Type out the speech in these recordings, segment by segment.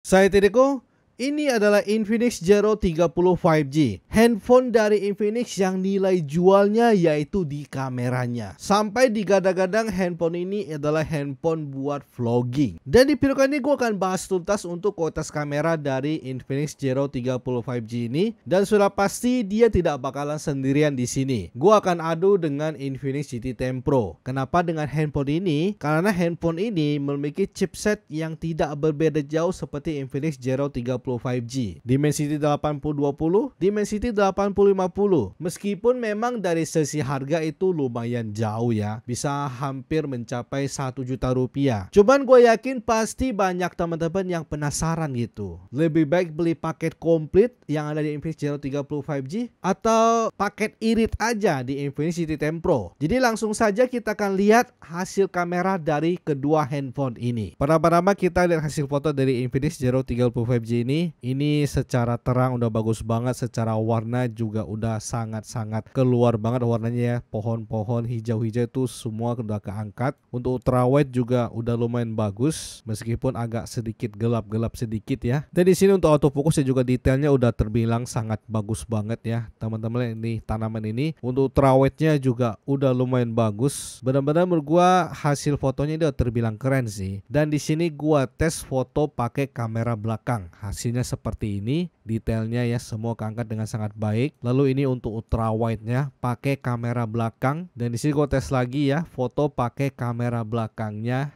Saya Tideko, ini adalah Infinix Zero 30 5G, handphone dari Infinix yang nilai jualnya yaitu di kameranya. Sampai digadang-gadang handphone ini adalah handphone buat vlogging. Dan di video kali ini gue akan bahas tuntas untuk kualitas kamera dari Infinix Zero 30 5G ini. Dan sudah pasti dia tidak bakalan sendirian di sini. Gue akan adu dengan Infinix GT 10 Pro. Kenapa dengan handphone ini? Karena handphone ini memiliki chipset yang tidak berbeda jauh seperti Infinix Zero 30 5G. Dimensity 8020, Dimensity 8050. Meskipun memang dari sisi harga itu lumayan jauh ya, bisa hampir mencapai 1 juta rupiah. Cuman gue yakin pasti banyak teman-teman yang penasaran gitu. Lebih baik beli paket komplit yang ada di Infinix Zero 30 5G atau paket irit aja di Infinix GT 10 Pro. Jadi langsung saja kita akan lihat hasil kamera dari kedua handphone ini. Pertama-tama kita lihat hasil foto dari Infinix Zero 30 5G ini. Ini secara terang udah bagus banget, secara warna juga udah sangat-sangat keluar banget warnanya ya. Pohon-pohon hijau-hijau itu semua udah keangkat. Untuk ultrawide juga udah lumayan bagus, meskipun agak sedikit gelap-gelap sedikit ya. Dan di sini untuk autofocus juga detailnya udah terbilang sangat bagus banget ya, teman-teman. Ini tanaman ini untuk ultrawide-nya juga udah lumayan bagus. Benar-benar menurut gua hasil fotonya udah terbilang keren sih. Dan di sini gua tes foto pakai kamera belakang. Hasilnya seperti ini, detailnya ya semua keangkat dengan sangat baik. Lalu ini untuk ultrawide-nya pakai kamera belakang, dan di sini gue tes lagi ya foto pakai kamera belakangnya.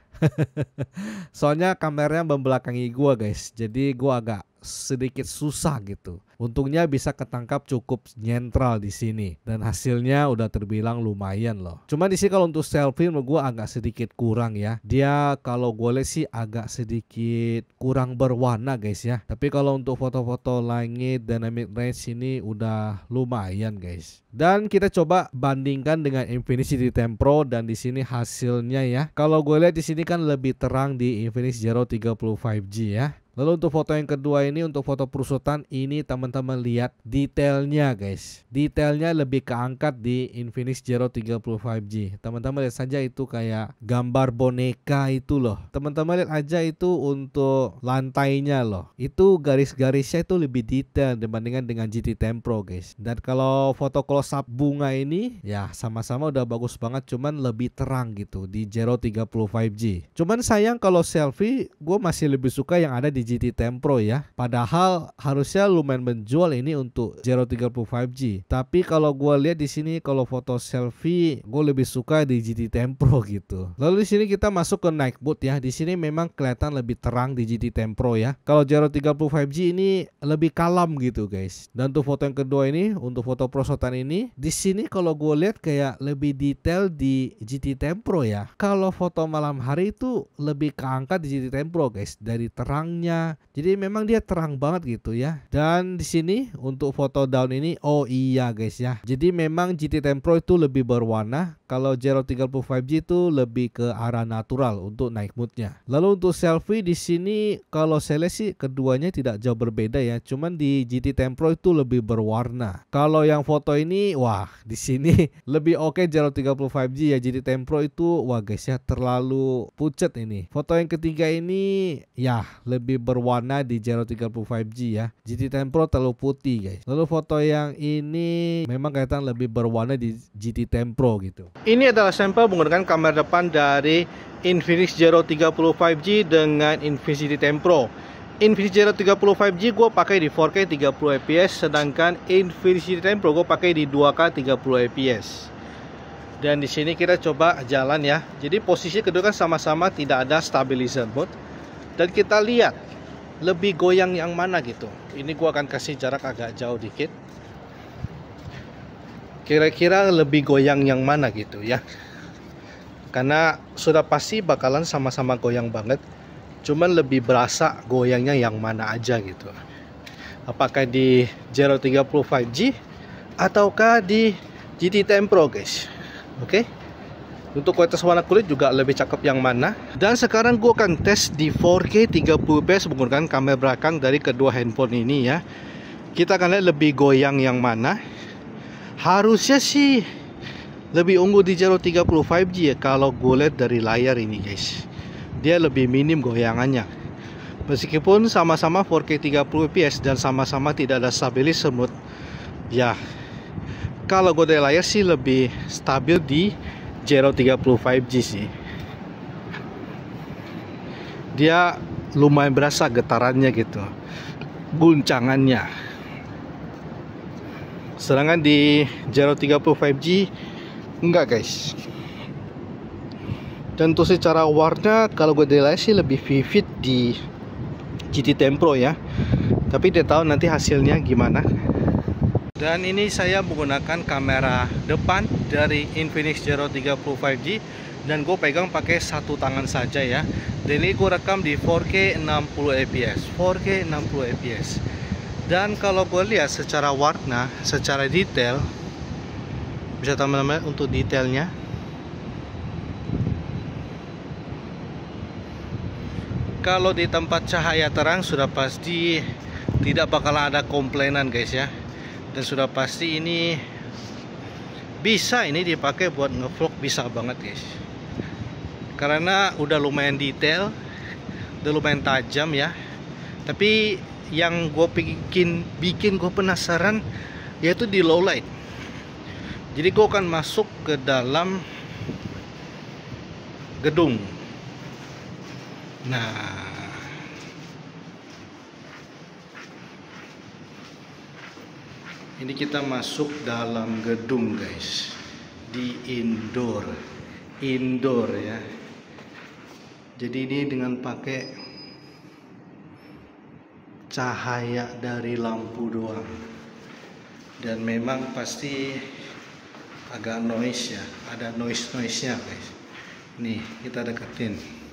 Soalnya kameranya membelakangi gue guys, jadi gue agak sedikit susah gitu. Untungnya bisa ketangkap cukup nyentral di sini, dan hasilnya udah terbilang lumayan loh. Cuma di sini kalau untuk selfie menurut gue agak sedikit kurang ya. Dia kalau gue lihat sih agak sedikit kurang berwarna guys ya. Tapi kalau untuk foto-foto langit dynamic range ini udah lumayan guys. Dan kita coba bandingkan dengan Infinix GT 10 Pro, dan di sini hasilnya ya. Kalau gue lihat di sini kan lebih terang di Infinix Zero 30 5G ya. Lalu untuk foto yang kedua ini, untuk foto perusutan ini teman-teman lihat detailnya guys. Detailnya lebih keangkat di Infinix Zero 30 5G. Teman-teman lihat saja itu kayak gambar boneka itu loh. Teman-teman lihat aja itu untuk lantainya loh. Itu garis-garisnya itu lebih detail dibandingkan dengan GT 10 Pro guys. Dan kalau foto close up bunga ini ya sama-sama udah bagus banget, cuman lebih terang gitu di Zero 30 5G. Cuman sayang kalau selfie gue masih lebih suka yang ada di GT 10 Pro ya. Padahal harusnya lumayan menjual ini untuk Zero 30 5G. Tapi kalau gue lihat di sini kalau foto selfie gue lebih suka di GT 10 Pro gitu. Lalu di sini kita masuk ke night mode ya. Di sini memang kelihatan lebih terang di GT 10 Pro ya. Kalau Zero 30 5G ini lebih kalem gitu guys. Dan untuk foto yang kedua ini, untuk foto perosotan ini, di sini kalau gue lihat kayak lebih detail di GT 10 Pro ya. Kalau foto malam hari itu lebih keangkat di GT 10 Pro guys, dari terangnya. Jadi memang dia terang banget gitu ya. Dan di sini untuk foto down ini, oh iya guys ya. Jadi memang GT 10 Pro itu lebih berwarna. Kalau Zero 30 5G itu lebih ke arah natural untuk night mode-nya. Lalu untuk selfie di sini kalau saya lihat sih keduanya tidak jauh berbeda ya. Cuman di GT 10 Pro itu lebih berwarna. Kalau yang foto ini, wah di sini lebih oke Zero 30 5G ya. GT 10 Pro itu wah guys ya terlalu pucat ini. Foto yang ketiga ini ya lebih berwarna di Zero 30 5G ya. GT 10 Pro terlalu putih guys. Lalu foto yang ini memang kelihatan lebih berwarna di GT 10 Pro gitu. Ini adalah sampel menggunakan kamera depan dari Infinix Zero 30 5G dengan Infinix GT 10 Pro. Infinix Zero 30 5G gue pakai di 4K 30 fps, sedangkan Infinix GT 10 Pro gue pakai di 2K 30 fps. Dan di sini kita coba jalan ya. Jadi posisi kedua kan sama-sama tidak ada stabilizer mode. Dan kita lihat lebih goyang yang mana gitu. Ini gua akan kasih jarak agak jauh dikit. Kira-kira lebih goyang yang mana gitu ya. Karena sudah pasti bakalan sama-sama goyang banget. Cuman lebih berasa goyangnya yang mana aja gitu. Apakah di Zero 30 5G ataukah di GT 10 Pro guys. Oke. Untuk kualitas warna kulit juga lebih cakep yang mana. Dan sekarang gue akan tes di 4K 30 fps menggunakan kamera belakang dari kedua handphone ini ya. Kita akan lihat lebih goyang yang mana. Harusnya sih lebih unggul di Zero 30 5G ya kalau gue lihat dari layar ini guys. Dia lebih minim goyangannya. Meskipun sama-sama 4K 30 fps dan sama-sama tidak ada stabilizer mode, ya kalau gue dari layar sih lebih stabil di Zero 30 5G sih. Dia lumayan berasa getarannya gitu, guncangannya. Sedangkan di Zero 30 5G enggak guys. Tentu secara warna kalau gue dari layar sih lebih vivid di GT 10 Pro ya. Tapi dia tahu nanti hasilnya gimana. Dan ini saya menggunakan kamera depan dari Infinix Zero 30 5G dan gue pegang pakai satu tangan saja ya. Dan ini gue rekam di 4K 60 fps. 4K 60 fps. Dan kalau gue lihat secara warna, secara detail, bisa teman-teman untuk detailnya. Kalau di tempat cahaya terang sudah pasti tidak bakalan ada komplainan guys ya. Dan sudah pasti ini bisa dipakai buat ngevlog, bisa banget guys. Karena udah lumayan detail, udah lumayan tajam ya. Tapi yang gue bikin gue penasaran yaitu di low light. Jadi gue akan masuk ke dalam gedung. Nah, ini kita masuk dalam gedung guys, di indoor ya. Jadi ini dengan pakai cahaya dari lampu doang, dan memang pasti agak noise ya, ada noise-nya guys. Nih kita deketin.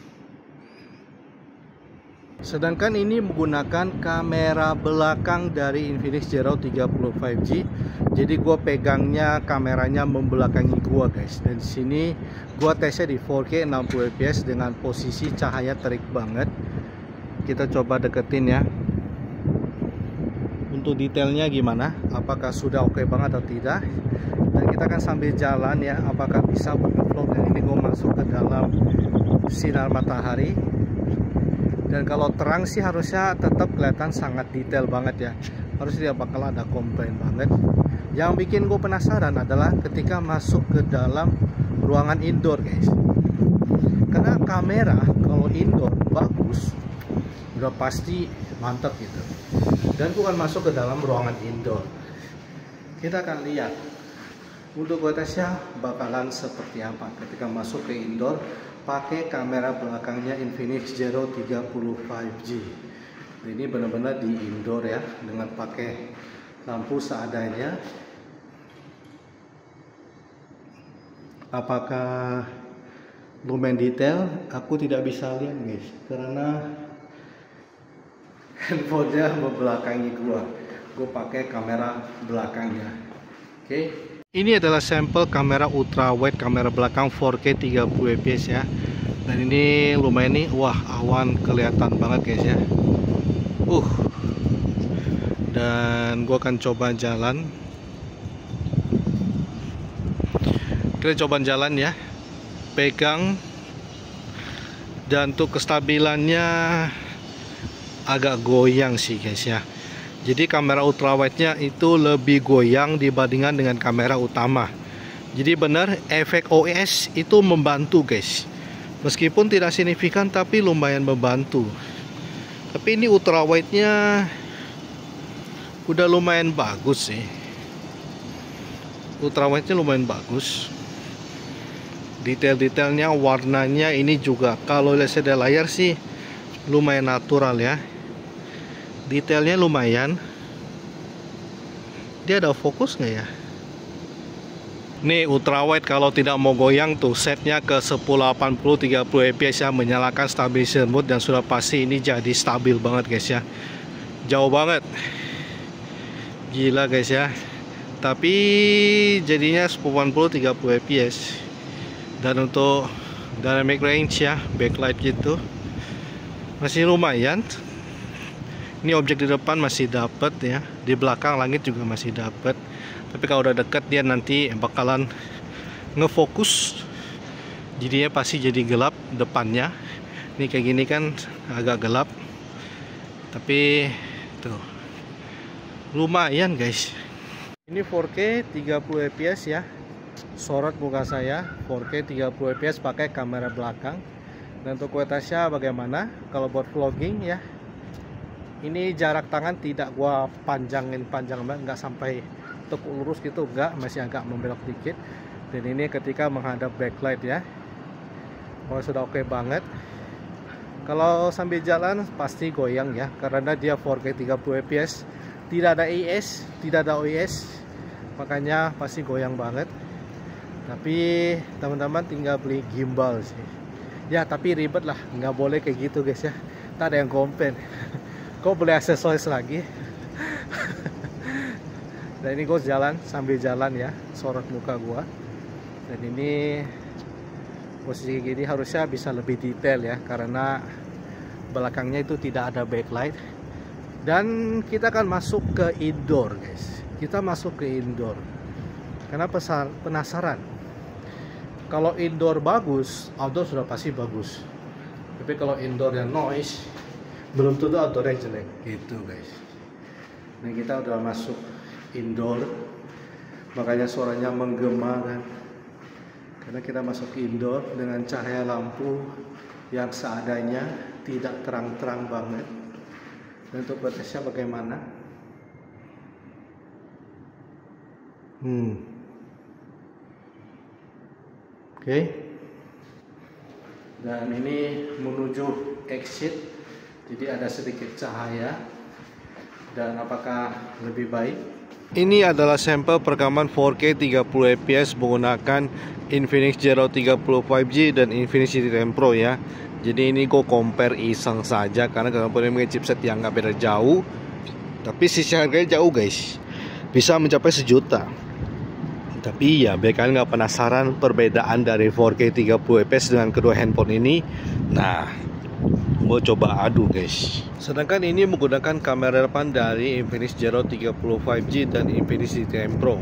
Sedangkan ini menggunakan kamera belakang dari Infinix Zero 30 5G. Jadi gue pegangnya, kameranya membelakangi gue guys. Dan di sini gue tesnya di 4K 60 fps dengan posisi cahaya terik banget. Kita coba deketin ya. Untuk detailnya gimana? Apakah sudah oke banget atau tidak? Dan kita akan sambil jalan ya. Apakah bisa vlog? Dan ini gue masuk ke dalam sinar matahari. Dan kalau terang sih harusnya tetap kelihatan sangat detail banget ya. Harusnya tidak bakal ada komplain banget. Yang bikin gue penasaran adalah ketika masuk ke dalam ruangan indoor guys. Karena kamera kalau indoor bagus, udah pasti mantap gitu. Dan gue akan masuk ke dalam ruangan indoor. Kita akan lihat untuk gue tesnya bakalan seperti apa ketika masuk ke indoor pakai kamera belakangnya Infinix Zero 30 5G. Ini benar-benar di indoor ya, dengan pakai lampu seadanya. Apakah lumayan detail? Aku tidak bisa lihat guys, karena handphonenya membelakangi gua. Gue pakai kamera belakangnya. Oke. Ini adalah sampel kamera ultrawide, kamera belakang 4K 30 fps ya. Dan ini lumayan nih, wah awan kelihatan banget guys ya. Dan gua akan coba jalan. Kita coba jalan ya. Pegang. Dan untuk kestabilannya agak goyang sih guys ya. Jadi kamera ultrawide-nya itu lebih goyang dibandingkan dengan kamera utama. Jadi benar efek OIS itu membantu guys. Meskipun tidak signifikan tapi lumayan membantu. Tapi ini ultrawide-nya udah lumayan bagus sih. Ultrawide-nya lumayan bagus. Detail-detailnya, warnanya ini juga kalau lihat dari layar sih lumayan natural ya. Detailnya lumayan. Dia ada fokus nggak ya? Nih ultrawide kalau tidak mau goyang tuh setnya ke 1080 30 fps ya, menyalakan stabilizer mode dan sudah pasti ini jadi stabil banget guys ya. Jauh banget. Gila guys ya. Tapi jadinya 1080 30 fps. Dan untuk dynamic range ya, backlight gitu masih lumayan. Ini objek di depan masih dapat ya, di belakang langit juga masih dapat. Tapi kalau udah dekat dia nanti bakalan ngefokus, jadinya pasti jadi gelap depannya. Ini kayak gini kan agak gelap, Tapi tuh lumayan guys. Ini 4K 30 fps ya. Sorot muka saya 4K 30 fps pakai kamera belakang. Dan untuk kualitasnya bagaimana? Kalau buat vlogging ya, ini jarak tangan tidak gua panjangin banget, nggak sampai tekuk lurus gitu, enggak, masih agak membelok dikit. Dan ini ketika menghadap backlight ya, sudah oke banget. Kalau sambil jalan pasti goyang ya, karena dia 4K 30 fps, tidak ada AES, tidak ada OIS, makanya pasti goyang banget. Tapi teman-teman tinggal beli gimbal sih ya, tapi ribet lah, nggak boleh kayak gitu guys ya, tak ada yang komplain. Kok beli aksesoris lagi. Dan ini gue jalan sambil jalan ya, sorot muka gua. Dan ini posisi gini harusnya bisa lebih detail ya, karena belakangnya itu tidak ada backlight. Dan kita akan masuk ke indoor guys. Kita masuk ke indoor karena penasaran. Kalau indoor bagus, outdoor sudah pasti bagus. Tapi kalau indoor yang noise, belum tentu outdoor yang jelek gitu guys. Nah, kita udah masuk indoor, makanya suaranya menggema kan, karena kita masuk indoor dengan cahaya lampu yang seadanya, tidak terang-terang banget. Dan untuk kualitasnya bagaimana? Oke. Dan ini menuju exit, jadi ada sedikit cahaya. Dan apakah lebih baik? Ini adalah sampel perekaman 4K 30 fps menggunakan Infinix Zero 30 5G dan Infinix GT10 Pro ya. Jadi ini gue compare iseng saja, karena kalian punya chipset yang nggak beda jauh, tapi sisi harganya jauh guys, bisa mencapai 1 juta. Tapi ya biar kalian nggak penasaran perbedaan dari 4K 30 fps dengan kedua handphone ini, nah mau coba adu guys. Sedangkan ini menggunakan kamera depan dari Infinix Zero 30 5G dan Infinix GT10 Pro.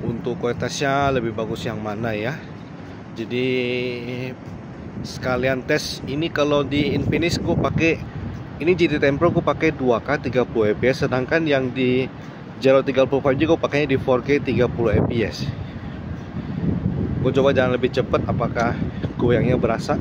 Untuk kualitasnya lebih bagus yang mana ya? Jadi sekalian tes. Ini kalau di Infinix gue pakai, ini GT10 Pro gue pakai 2K 30 fps, sedangkan yang di Zero 30 5G gue pakainya di 4K 30 fps. Gue coba jalan lebih cepat, apakah goyangnya berasa?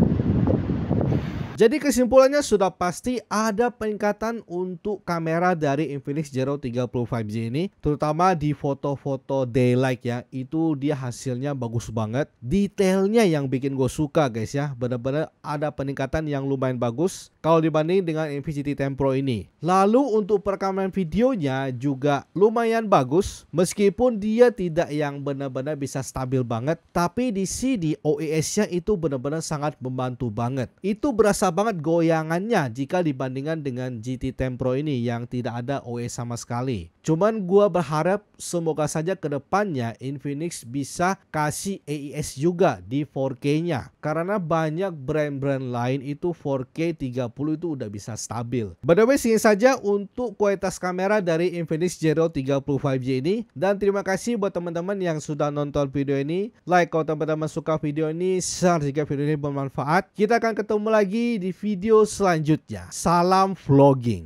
Jadi kesimpulannya sudah pasti ada peningkatan untuk kamera dari Infinix Zero 30 5G ini, terutama di foto-foto daylight ya, itu dia hasilnya bagus banget. Detailnya yang bikin gue suka guys ya, benar-benar ada peningkatan yang lumayan bagus kalau dibanding dengan Infinix GT10 Pro ini. Lalu untuk perekaman videonya juga lumayan bagus, meskipun dia tidak yang benar-benar bisa stabil banget, tapi di sini OIS-nya itu benar-benar sangat membantu banget. Itu berasa banget goyangannya jika dibandingkan dengan GT10 Pro ini yang tidak ada OIS sama sekali. Cuman gua berharap semoga saja kedepannya Infinix bisa kasih AES juga di 4K-nya, karena banyak brand-brand lain itu 4K 30 itu udah bisa stabil. By the way, segini saja untuk kualitas kamera dari Infinix Zero 30 5G ini. Dan terima kasih buat teman-teman yang sudah nonton video ini. Like kalau teman-teman suka video ini, share jika video ini bermanfaat. Kita akan ketemu lagi di video selanjutnya. Salam vlogging.